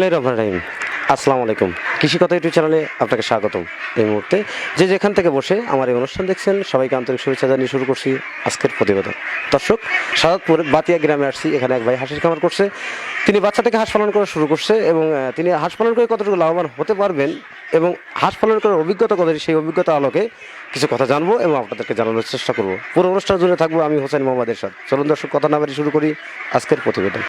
বিসমিল্লাহির রহমানির রহিম। আসসালামু আলাইকুম। কৃষি কথা ইউটিউব চ্যানেলে আপনাকে স্বাগতম। এই মুহূর্তে যে যেখান থেকে বসে আমার এই অনুষ্ঠান দেখছেন সবাইকে আন্তরিক শুভেচ্ছা জানিয়ে শুরু করছি আজকের প্রতিবেদন। দর্শক, সাদাতপুর বাতিয়া গ্রামে আসছি। এখানে এক ভাই হাঁসের খামার করছে। তিনি বাচ্চা থেকে হাঁস পালন করা শুরু করছে এবং তিনি হাঁস পালন করে কতটুকু লাভবান হতে পারবেন এবং হাঁস পালন করার অভিজ্ঞতা কত, সেই অভিজ্ঞতা আলোকে কিছু কথা জানবো এবং আপনাদেরকে জানানোর চেষ্টা করব। পুরো অনুষ্ঠান জুড়ে থাকবো আমি হোসেন মোহাম্মদ এরশাদ। চলুন দর্শক, কথা না বাড়িয়ে শুরু করি আজকের প্রতিবেদন।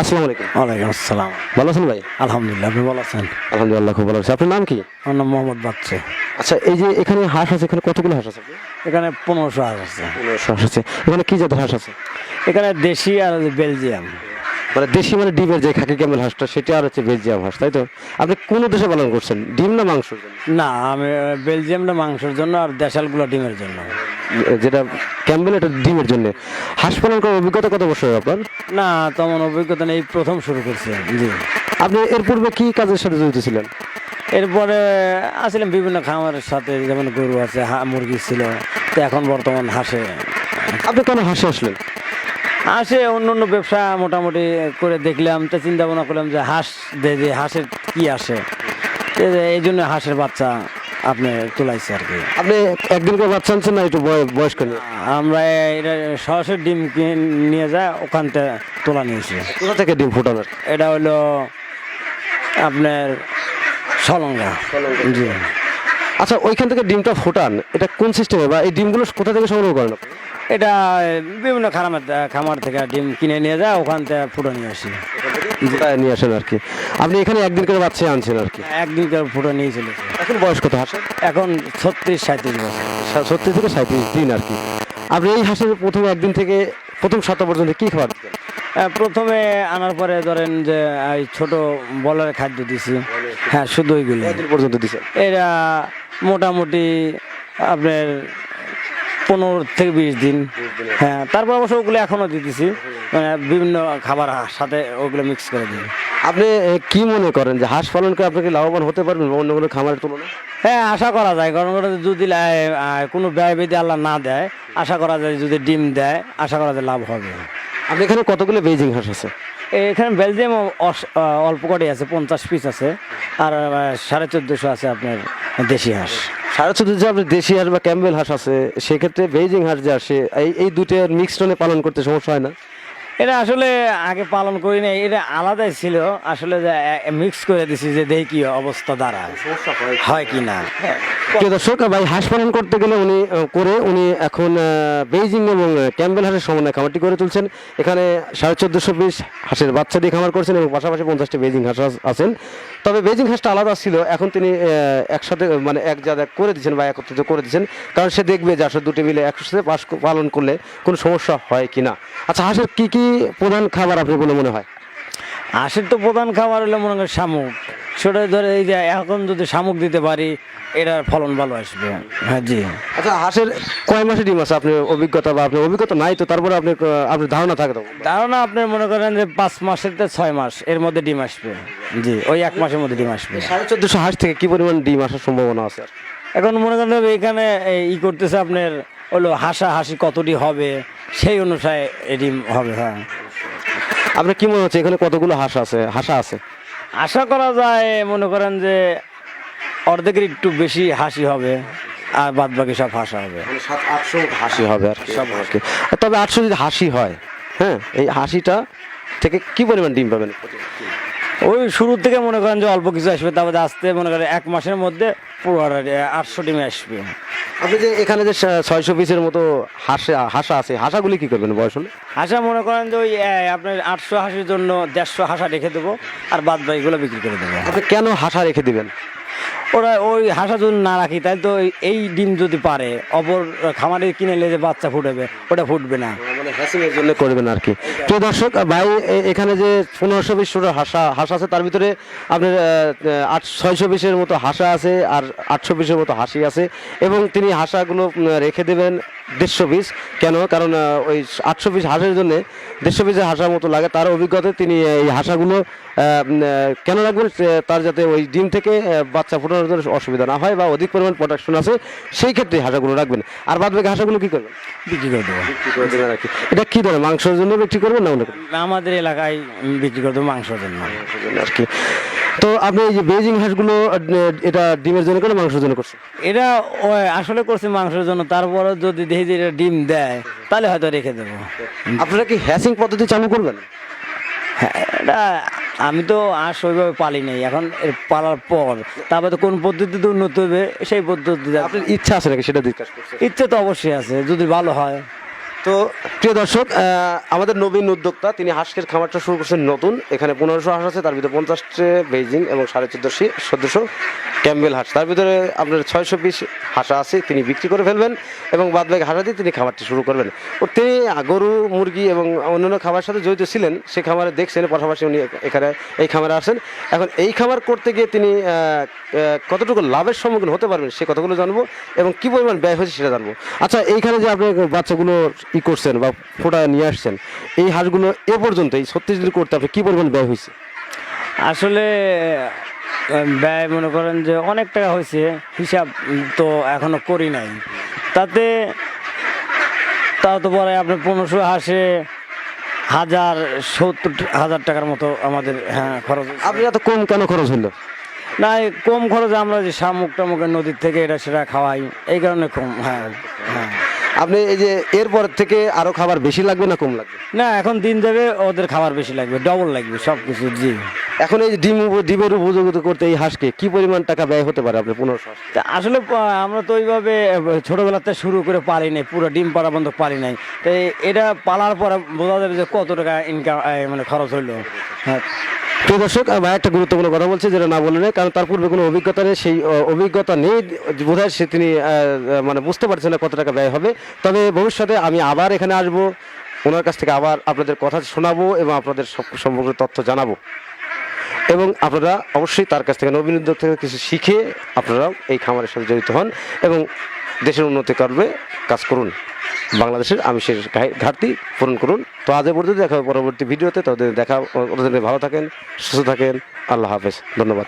আসসালামু আলাইকুম। ওয়ালাইকুম আসসালাম। ভালো আছেন ভাই? আলহামদুলিল্লাহ, আপনি ভালো আছেন? আলহামদুলিল্লাহ, খুব ভালো আছি। আপনার নাম কি? আমার নাম মোহাম্মদ বাচ্চু। আচ্ছা, এই যে এখানে হাঁস আছে, এখানে কতগুলো হাঁস আছে? এখানে 1500 হাঁস আছে। 1500 হাঁস আছে। এখানে কি জাতের হাঁস আছে? এখানে দেশি আর বেলজিয়াম। মানে দেশি মানে ডিমের যে খাকি ক্যামেল হাঁসটা, সেটা আর হচ্ছে বেলজিয়াম হাঁস, তাই তো? আপনি কোন দেশে পালন করছেন, ডিম না মাংসের জন্য? না, আমি বেলজিয়ামটা মাংসের জন্য আর দেশালগুলো ডিমের জন্য। যেটা ক্যাম্বেল এটা ডিমের জন্য। হাঁস পালন করার অভিজ্ঞতা কত বছর আপনার? না, তেমন অভিজ্ঞতা নেই, প্রথম শুরু করছি। জি। আপনি এর পূর্বে কি কাজের সাথে জড়িত ছিলেন? এরপরে আসলাম বিভিন্ন খামারের সাথে, যেমন গরু আছে, মুরগি ছিল, তো এখন বর্তমান হাঁসে। আপনি কেন হাঁসে আসলেন? হাঁসে অন্য অন্য ব্যবসা মোটামুটি করে দেখলাম, তো চিন্তা ভাবনা করলাম যে হাঁস যে হাঁসের কি আসে, এই জন্য হাঁসের বাচ্চা আপনি তোলাইছে আর কি। আপনি একদিন করে বাচ্চা আনছেন না একটু বয়স্ক নিয়ে? আমরা এটা সরাসরি ডিম নিয়ে যায়, ওখান থেকে তোলা নিয়েছি। কোথা থেকে ডিম ফোটানোর? এটা হলো আপনার সলঙ্গা। জি। আচ্ছা, ওইখান থেকে ডিমটা ফোটান, এটা কোন সিস্টেমে বা এই ডিমগুলো কোথা থেকে সংগ্রহ করেন আপনি? এটা বিভিন্ন খামার থেকে ডিম কিনে নিয়ে যায়, ওখান থেকে ফুটো নিয়ে আসি। ফোটায় নিয়ে আসেন আর কি। আপনি এখানে একদিন করে বাচ্চা আনছেন আর কি। একদিন করে ফুটো নিয়ে চলেছে। এখন বয়স কত হাঁসের? এখন 36-37 বছর। 36 থেকে 37 দিন আর কি। আপনি এই হাঁসের প্রথম একদিন থেকে প্রথম সপ্তাহ পর্যন্ত কি খাবার দিতেন? প্রথমে আনার পরে ধরেন যে এই ছোট বলারের খাদ্য দিছি। হ্যাঁ, শুধু ওইগুলো। কতদিন পর্যন্ত দিচ্ছেন? এরা মোটামুটি আপনার 15 থেকে 20 দিন। হ্যাঁ, তারপর অবশ্য ওগুলো এখনও দিতেছি, মানে বিভিন্ন খাবার সাথে ওগুলো মিক্স করে দিই। আপনি কি মনে করেন যে হাঁস পালন করে আপনি কি লাভবান হতে পারবেন অন্য কোনো খামারের তুলনায়? হ্যাঁ, আশা করা যায়, কারণ ওটা যদি কোনো ব্যয় ব্যয় আল্লাহ না দেয়, আশা করা যায় যদি ডিম দেয়, আশা করা যায় লাভ হবে। আপনি এখানে কতগুলো বেজিং হাঁস আছে? এখানে বেলজিয়াম অল্প কটাই আছে, 50 পিস আছে, আর 1450 আছে আপনার দেশি হাঁস। 14.5 যে আপনি দেশি হাঁস বা ক্যাম্বেল হাঁস আছে, সেক্ষেত্রে বেজিং হাঁস যে আসে এই দুটোর মিক্সডনে পালন করতে সমস্যা হয় না? এটা আসলে আগে পালন করি নাই, এটা আলাদাই ছিল, আসলে মিক্স করে দিছি যে দেখি কি অবস্থা দাঁড়ায়, হয় কি না। প্রিয় দর্শক, ভাই হাঁস পালন করতে গেলে উনি এখন বেইজিং এবং ক্যাম্বেল হাঁসের সমন্বয়ে খামারটি করে তুলছেন। এখানে 1450 পিস হাঁসের বাচ্চা দিয়ে খামার করছেন এবং পাশাপাশি 50টি বেইজিং হাঁস আছেন। তবে বেইজিং হাঁসটা আলাদা ছিল, এখন তিনি একসাথে মানে এক জায়গায় করে দিচ্ছেন বা একত্রিত করে দিচ্ছেন, কারণ সে দেখবে যে আসলে দুটি মিলে একসাথে পালন করলে কোনো সমস্যা হয় কি না। আচ্ছা, হাঁসের কি কি প্রধান খাবার আপনি বলে মনে হয়? হাঁসের তো প্রধান খাবার হলো মনে করেন শামুক। সেটা ধরে এই যে এখন যদি শামুক দিতে পারি, এটার ফলন ভালো আসবে। হ্যাঁ, জি। আচ্ছা, হাঁসের কয় মাসে ডিম আছে? আপনার অভিজ্ঞতা বা আপনার অভিজ্ঞতা নাই তো, তারপরে আপনার ধারণা থাকে তো? ধারণা আপনার মনে করেন যে 5 মাসের থেকে 6 মাস এর মধ্যে ডিম আসবে। জি, ওই 1 মাসের মধ্যে ডিম আসবে। 1450 হাঁস থেকে কি পরিমাণ ডিম আসার সম্ভাবনা আছে? এখন মনে করেন এখানে করতেছে আপনার হলো হাসি কতটি হবে, সেই অনুসারে ডিম হবে। হ্যাঁ। আপনার কি মনে হচ্ছে এখানে কতগুলো হাঁসা আছে? আশা করা যায় মনে করেন যে অর্ধেকের একটু বেশি হাসি হবে, আর বাদ বাকি সব হাসা হবে। 700-800 হাসি হবে আর সব আর কি। তবে 800 যদি হাসি হয়, হ্যাঁ, এই হাসিটা থেকে কি পরিমাণ ডিম পাবেন? ওই শুরু থেকে মনে করেন যে অল্প কিছু আসবে, তারপরে আসতে মনে করেন 1 মাসের মধ্যে পুরো 800 ডিমে আসবে। আপনি যে এখানে যে 600 পিসের মতো হাঁসা আছে, হাঁসাগুলি কি করবেন বয়স হলে? হাঁসা মনে করেন যে ওই আপনার 800 হাঁসের জন্য 150 হাঁসা রেখে দেবো, আর বাদ বাকিগুলো বিক্রি করে দেবো। আপনি কেন হাঁসা রেখে দিবেন? ওরা ওই হাঁসা যদি না রাখি, তাই তো এই ডিম যদি পারে, অপর খামারে কিনে নিলে যে বাচ্চা ফুটবে, ওটা ফুটবে না, মানে হ্যাসিংয়ের জন্য করবেন আর কি। প্রিয় দর্শক, ভাই এখানে যে 1520 হাঁস আছে, তার ভিতরে আপনার 600 পিসের মতো হাঁসা আছে আর 800 পিসের মতো হাসি আছে, এবং তিনি হাঁসাগুলো রেখে দেবেন 150 পিস। কেন? কারণ ওই 800 পিস হাঁসের জন্য 150 পিসের হাঁসার মতো লাগে। তার অভিজ্ঞতায় তিনি এই হাঁসাগুলো কেন রাখবেন? তার যাতে ওই ডিম থেকে বাচ্চা ফোটানোর করার জন্য অসুবিধা না হয় বা অধিক পরিমাণ প্রোডাকশন আছে সেই ক্ষেত্রে এই হাঁসগুলো রাখবেন। আর বাদ বাকি হাঁসগুলো কি করবেন? বিক্রি করে দেবো। বিক্রি করে দেবেন আর কি। এটা কি ধরনের মাংসের জন্য বিক্রি করবেন না অন্য কোনো? আমাদের এলাকায় বিক্রি করে দেবো মাংসের জন্য। আর কি। তো আপনি এই যে বেজিং হাঁসগুলো এটা ডিমের জন্য করে মাংসের জন্য করছেন? এটা আসলে করছি মাংসের জন্য, তারপরে যদি দেখি যে এটা ডিম দেয় তাহলে হয়তো রেখে দেবো। আপনারা কি হ্যাচিং পদ্ধতি চালু করবেন? হ্যাঁ, এটা আমি তো আর ওইভাবে পালি নাই, এখন এর পালার পর তারপরে তো কোন পদ্ধতিতে উন্নত হবে সেই পদ্ধতিতে আপনার ইচ্ছা আছে নাকি সেটা জিজ্ঞাসা করছেন? ইচ্ছে তো অবশ্যই আছে, যদি ভালো হয়। তো প্রিয় দর্শক, আমাদের নবীন উদ্যোক্তা তিনি হাঁসের খামারটা শুরু করছেন নতুন। এখানে 1500 হাঁস আছে, তার ভিতরে 50টে বেইজিং এবং 1450 ক্যাম্বেল হাঁস, তার ভিতরে আপনার 600 পিস হাঁসা আছে তিনি বিক্রি করে ফেলবেন এবং বাদ বাকি হাঁসা দিয়ে তিনি খামারটি শুরু করবেন। ও তিনি গরু মুরগি এবং অন্যান্য খামারের সাথে জড়িত ছিলেন, সে খামারে দেখছেন, পাশাপাশি উনি এখানে এই খামারে আসেন। এখন এই খামার করতে গিয়ে তিনি কতটুকু লাভের সম্মুখীন হতে পারবেন সে কথাগুলো জানবো এবং কী পরিমাণ ব্যয় হয়েছে সেটা জানবো। আচ্ছা, এইখানে যে আপনি বাচ্চাগুলো করছেন বা ফোটা নিয়ে আসছেন, এই হাঁসগুলো এ পর্যন্ত এই 36 দিন করতে আপনি কী পরিমাণ ব্যয় হয়েছে? আসলে ব্যয় মনে করেন যে অনেক টাকা হয়েছে, হিসাব তো এখনো করি নাই। তাতে তাও তো পরে আপনার 1500 হাঁসে 70,000 টাকার মতো আমাদের খরচ। আপনি এত কম কেন খরচ হলো? না, এই কম খরচে আমরা যে শামুক টামুকের নদীর থেকে এটা সেটা খাওয়াই, এই কারণে কম। হ্যাঁ হ্যাঁ। আপনি এই যে এরপর থেকে আরো খাবার বেশি লাগবে না কম লাগবে? না, এখন দিন যাবে ওদের খাবার বেশি লাগবে, ডবল লাগবে সব কিছু। জি। এখন এই যে ডিমের উপযোগিতা করতে এই হাঁসকে কি পরিমাণ টাকা ব্যয় হতে পারে আপনার 1500 হাঁস? তা আসলে আমরা তো ওইভাবে ছোটোবেলাতে শুরু করে পারি নাই, পুরো ডিম পাড়া বন্ধ পারি নাই। তো এটা পালার পরে বোঝা যাবে যে কত টাকা ইনকাম মানে খরচ হইলো। হ্যাঁ। প্রিয় দর্শক, ভাই একটা গুরুত্বপূর্ণ কথা বলছে যেটা না বললেন, কারণ তার পূর্বে কোনো অভিজ্ঞতা নেই, সেই অভিজ্ঞতা নেই বোধহয় সে তিনি মানে বুঝতে পারছেন না কত টাকা ব্যয় হবে। তবে ভবিষ্যতে আমি আবার এখানে আসব, ওনার কাছ থেকে আবার আপনাদের কথা শোনাবো এবং আপনাদের সব সম্পর্কে তথ্য জানাবো এবং আপনারা অবশ্যই তার কাছ থেকে নবীন উদ্যোগ থেকে কিছু শিখে আপনারাও এই খামারের সাথে জড়িত হন এবং দেশের উন্নতি করবে কাজ করুন, বাংলাদেশের আমিষের ঘাটতি পূরণ করুন। তো আজ পর্যন্ত দেখা হবে পরবর্তী ভিডিওতে। তাদের দেখা, ভালো থাকেন, সুস্থ থাকেন, আল্লাহ হাফেজ, ধন্যবাদ।